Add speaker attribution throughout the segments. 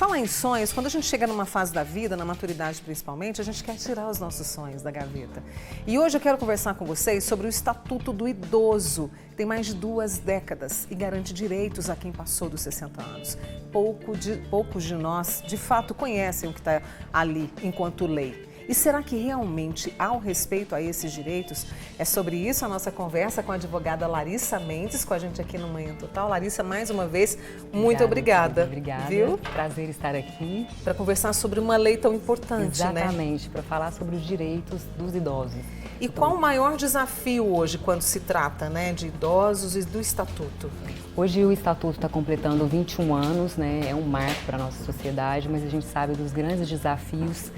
Speaker 1: Falar em sonhos, quando a gente chega numa fase da vida, na maturidade principalmente, a gente quer tirar os nossos sonhos da gaveta. E hoje eu quero conversar com vocês sobre o Estatuto do Idoso. Tem mais de 2 décadas e garante direitos a quem passou dos 60 anos. Poucos de nós, de fato, conhecem o que está ali enquanto lei. E será que realmente há um respeito a esses direitos? É sobre isso a nossa conversa com a advogada Larissa Mendes, com a gente aqui no Manhã Total. Larissa, mais uma vez, muito obrigada.
Speaker 2: Obrigada,
Speaker 1: viu?
Speaker 2: Prazer estar aqui.
Speaker 1: Para conversar sobre uma lei tão importante,
Speaker 2: Exatamente, para falar sobre os direitos dos idosos.
Speaker 1: E qual o maior desafio hoje quando se trata, de idosos e do Estatuto?
Speaker 2: Hoje o Estatuto está completando 21 anos, é um marco para a nossa sociedade, mas a gente sabe dos grandes desafios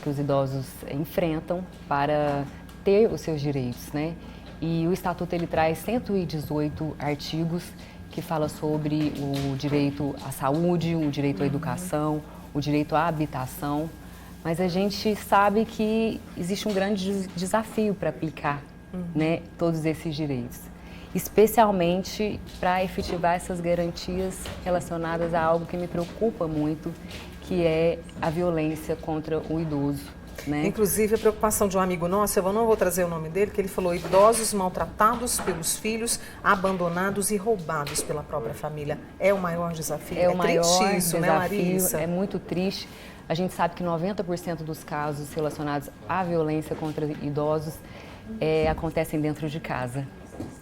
Speaker 2: que os idosos enfrentam para ter os seus direitos, E o Estatuto ele traz 118 artigos que fala sobre o direito à saúde, o direito à educação, o direito à habitação, mas a gente sabe que existe um grande desafio para aplicar, todos esses direitos, especialmente para efetivar essas garantias relacionadas a algo que me preocupa muito, que é a violência contra o idoso.
Speaker 1: Inclusive, a preocupação de um amigo nosso, eu não vou trazer o nome dele, que ele falou idosos maltratados pelos filhos, abandonados e roubados pela própria família. É o maior desafio.
Speaker 2: É o maior
Speaker 1: triste isso,
Speaker 2: desafio,
Speaker 1: Larissa?
Speaker 2: É muito triste. A gente sabe que 90% dos casos relacionados à violência contra idosos acontecem dentro de casa.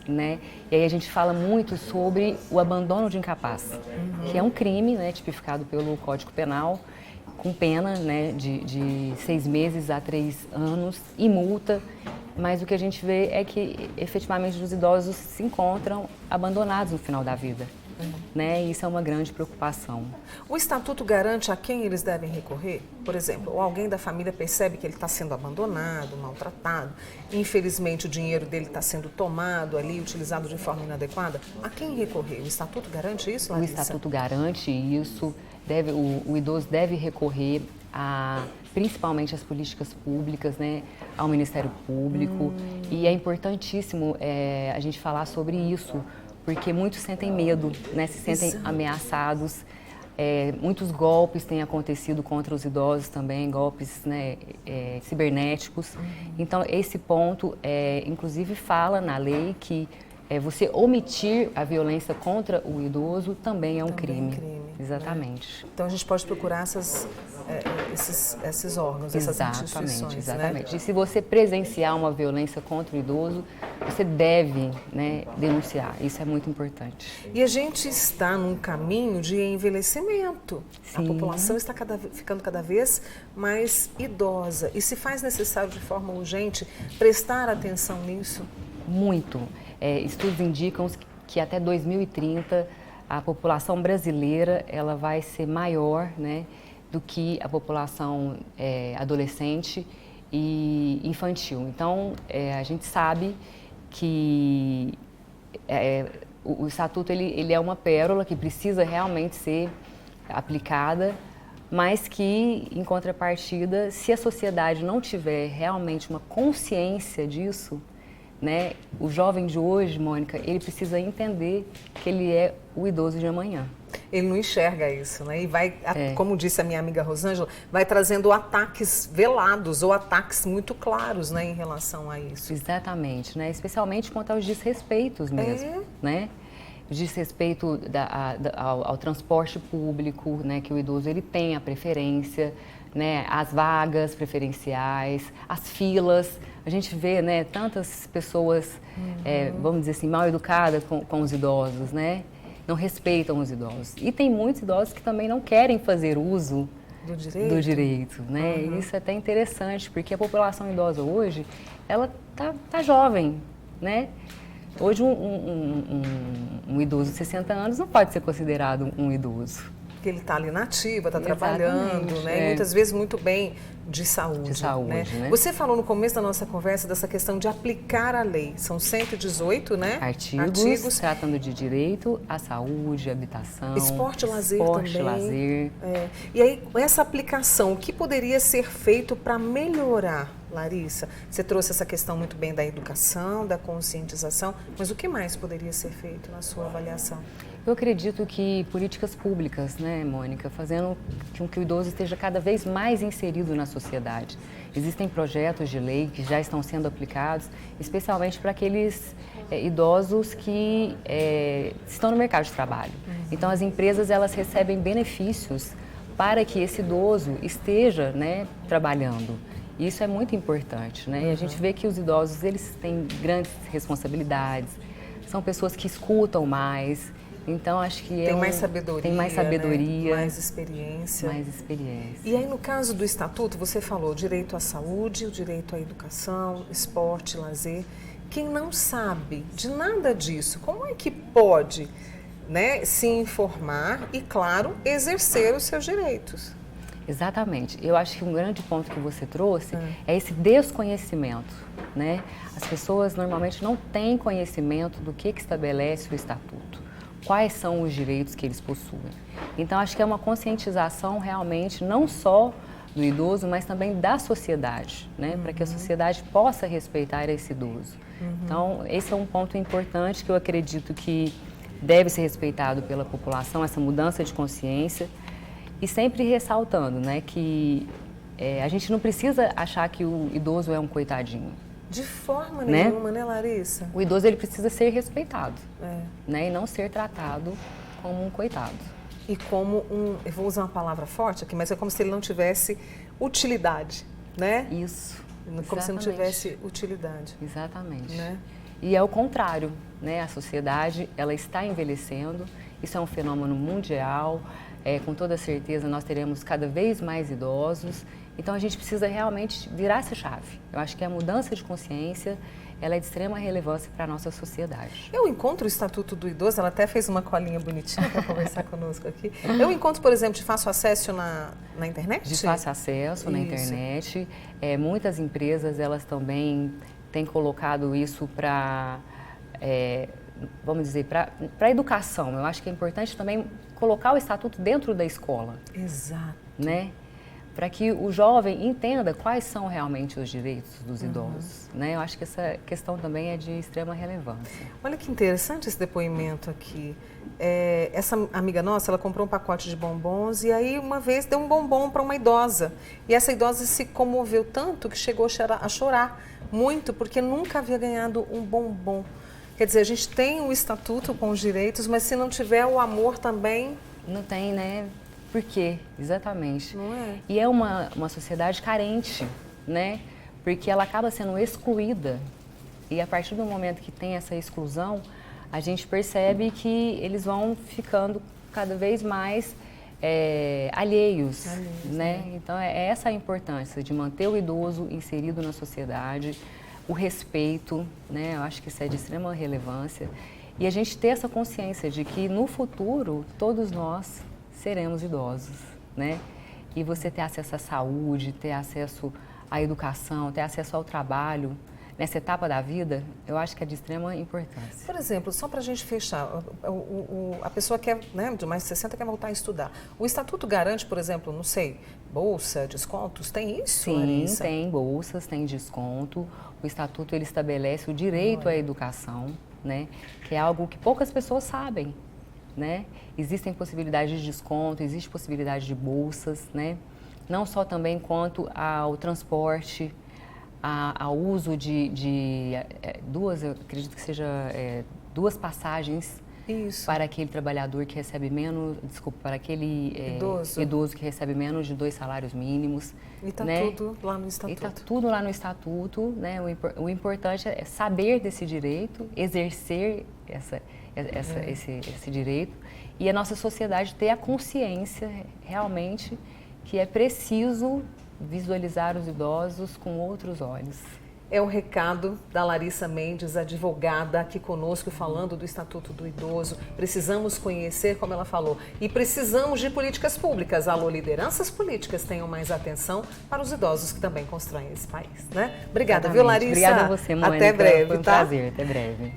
Speaker 2: E aí a gente fala muito sobre o abandono de incapaz, que é um crime, tipificado pelo Código Penal, com pena de 6 meses a 3 anos e multa, mas o que a gente vê é que efetivamente os idosos se encontram abandonados no final da vida. E isso é uma grande preocupação.
Speaker 1: O Estatuto garante a quem eles devem recorrer? Por exemplo, ou alguém da família percebe que ele está sendo abandonado, maltratado, infelizmente o dinheiro dele está sendo tomado ali, utilizado de forma inadequada. A quem recorrer? O Estatuto garante isso, Larissa?
Speaker 2: O Estatuto garante isso. O idoso deve recorrer principalmente às políticas públicas, ao Ministério Público. E é importantíssimo a gente falar sobre isso, porque muitos sentem medo, se sentem ameaçados. Muitos golpes têm acontecido contra os idosos também, golpes cibernéticos. Então, esse ponto, inclusive, fala na lei que você omitir a violência contra o idoso também é um crime. Exatamente.
Speaker 1: Então, a gente pode procurar esses órgãos, essas instituições.
Speaker 2: Exatamente. E se você presenciar uma violência contra o idoso, você deve denunciar. Isso é muito importante.
Speaker 1: E a gente está num caminho de envelhecimento. Sim. A população está ficando cada vez mais idosa. E se faz necessário, de forma urgente, prestar atenção nisso?
Speaker 2: Muito. Estudos indicam que até 2030 a população brasileira ela vai ser maior do que a população adolescente e infantil. Então, a gente sabe que o Estatuto ele é uma pérola que precisa realmente ser aplicada, mas que, em contrapartida, se a sociedade não tiver realmente uma consciência disso, o jovem de hoje, Mônica, ele precisa entender que ele é o idoso de amanhã.
Speaker 1: Ele não enxerga isso, E vai, como disse a minha amiga Rosângela, vai trazendo ataques velados ou ataques muito claros, em relação a isso.
Speaker 2: Exatamente, Especialmente quanto aos desrespeitos mesmo, O desrespeito ao transporte público, que o idoso ele tem a preferência, as vagas preferenciais, as filas. A gente vê, tantas pessoas, vamos dizer assim, mal educadas com os idosos, Não respeitam os idosos. E tem muitos idosos que também não querem fazer uso do direito, Isso é até interessante, porque a população idosa hoje, ela tá jovem, Hoje um idoso de 60 anos não pode ser considerado um idoso.
Speaker 1: Porque ele está ali na ativa, está trabalhando, E muitas vezes muito bem de saúde. Você falou no começo da nossa conversa dessa questão de aplicar a lei. São 118,
Speaker 2: Artigos tratando de direito à saúde, habitação,
Speaker 1: esporte e lazer também.
Speaker 2: Lazer.
Speaker 1: E aí, essa aplicação, o que poderia ser feito para melhorar, Larissa? Você trouxe essa questão muito bem da educação, da conscientização, mas o que mais poderia ser feito na sua avaliação?
Speaker 2: Eu acredito que políticas públicas, né, Mônica, fazendo com que o idoso esteja cada vez mais inserido na sociedade. Existem projetos de lei que já estão sendo aplicados, especialmente para aqueles idosos que estão no mercado de trabalho. Então, as empresas elas recebem benefícios para que esse idoso esteja, né, trabalhando. Isso é muito importante, né? E a gente vê que os idosos eles têm grandes responsabilidades, são pessoas que escutam mais. Então, acho que
Speaker 1: tem mais sabedoria,
Speaker 2: tem mais sabedoria,
Speaker 1: né? Mais experiência.
Speaker 2: Mais experiência.
Speaker 1: E aí, no caso do Estatuto, você falou direito à saúde, o direito à educação, esporte, lazer. Quem não sabe de nada disso, como é que pode, né, se informar e, claro, exercer os seus direitos?
Speaker 2: Exatamente. Eu acho que um grande ponto que você trouxe é esse desconhecimento, né? As pessoas normalmente não têm conhecimento do que estabelece o Estatuto. Quais são os direitos que eles possuem. Então, acho que é uma conscientização realmente não só do idoso, mas também da sociedade, né? Para que a sociedade possa respeitar esse idoso. Então, esse é um ponto importante que eu acredito que deve ser respeitado pela população, essa mudança de consciência. E sempre ressaltando, né, que a gente não precisa achar que o idoso é um coitadinho.
Speaker 1: De forma nenhuma, né, Larissa?
Speaker 2: O idoso ele precisa ser respeitado, né, e não ser tratado como um coitado.
Speaker 1: E como eu vou usar uma palavra forte aqui, mas é como se ele não tivesse utilidade, né?
Speaker 2: Isso.
Speaker 1: Como
Speaker 2: exatamente.
Speaker 1: se não tivesse utilidade.
Speaker 2: Exatamente.
Speaker 1: Né?
Speaker 2: E é o contrário, né? A sociedade ela está envelhecendo, isso é um fenômeno mundial. Com toda certeza nós teremos cada vez mais idosos, então a gente precisa realmente virar essa chave. Eu acho que a mudança de consciência ela é de extrema relevância para a nossa sociedade.
Speaker 1: Eu encontro o Estatuto do Idoso, ela até fez uma colinha bonitinha para conversar conosco aqui. Eu encontro, por exemplo, de fácil acesso na internet?
Speaker 2: De fácil acesso na internet. Muitas empresas elas também têm colocado isso para... vamos dizer, para a educação. Eu acho que é importante também colocar o Estatuto dentro da escola.
Speaker 1: Exato.
Speaker 2: Né? Para que o jovem entenda quais são realmente os direitos dos idosos. Né? Eu acho que essa questão também é de extrema relevância.
Speaker 1: Olha que interessante esse depoimento aqui. Essa amiga nossa, ela comprou um pacote de bombons e aí uma vez deu um bombom para uma idosa. E essa idosa se comoveu tanto que chegou a chorar muito porque nunca havia ganhado um bombom. Quer dizer, a gente tem o Estatuto com os direitos, mas se não tiver o amor também...
Speaker 2: Não tem, né? Por quê? Exatamente.
Speaker 1: Não é?
Speaker 2: E é uma sociedade carente, né? Porque ela acaba sendo excluída. E a partir do momento que tem essa exclusão, a gente percebe que eles vão ficando cada vez mais alheios, né? Então, é essa a importância de manter o idoso inserido na sociedade, o respeito, né? Eu acho que isso é de extrema relevância. E a gente ter essa consciência de que no futuro todos nós seremos idosos, né? E você ter acesso à saúde, ter acesso à educação, ter acesso ao trabalho nessa etapa da vida, eu acho que é de extrema importância.
Speaker 1: Por exemplo, só para a gente fechar, a pessoa quer, né, de mais de 60 quer voltar a estudar. O Estatuto garante, por exemplo, não sei, bolsa, descontos, tem isso,
Speaker 2: Sim,
Speaker 1: Larissa?
Speaker 2: tem bolsas, tem desconto. O Estatuto ele estabelece o direito à educação, né, que é algo que poucas pessoas sabem, né? Existem possibilidades de desconto, existe possibilidade de bolsas, né? Não só também quanto ao transporte, ao uso de duas, eu acredito que seja duas passagens. Isso. Para aquele trabalhador que recebe menos, para aquele idoso que recebe menos de 2 salários mínimos.
Speaker 1: E está, né, tudo lá no Estatuto.
Speaker 2: E está tudo lá no Estatuto, né? O importante é saber desse direito, exercer esse direito e a nossa sociedade ter a consciência realmente que é preciso visualizar os idosos com outros olhos.
Speaker 1: É o recado da Larissa Mendes, advogada, aqui conosco, falando do Estatuto do Idoso. Precisamos conhecer, como ela falou, e precisamos de políticas públicas. Alô, lideranças políticas, tenham mais atenção para os idosos que também constroem esse país, né? Obrigada, viu, Larissa?
Speaker 2: Obrigada a você, Mônica.
Speaker 1: Até breve,
Speaker 2: Foi um
Speaker 1: tá?
Speaker 2: prazer, até breve.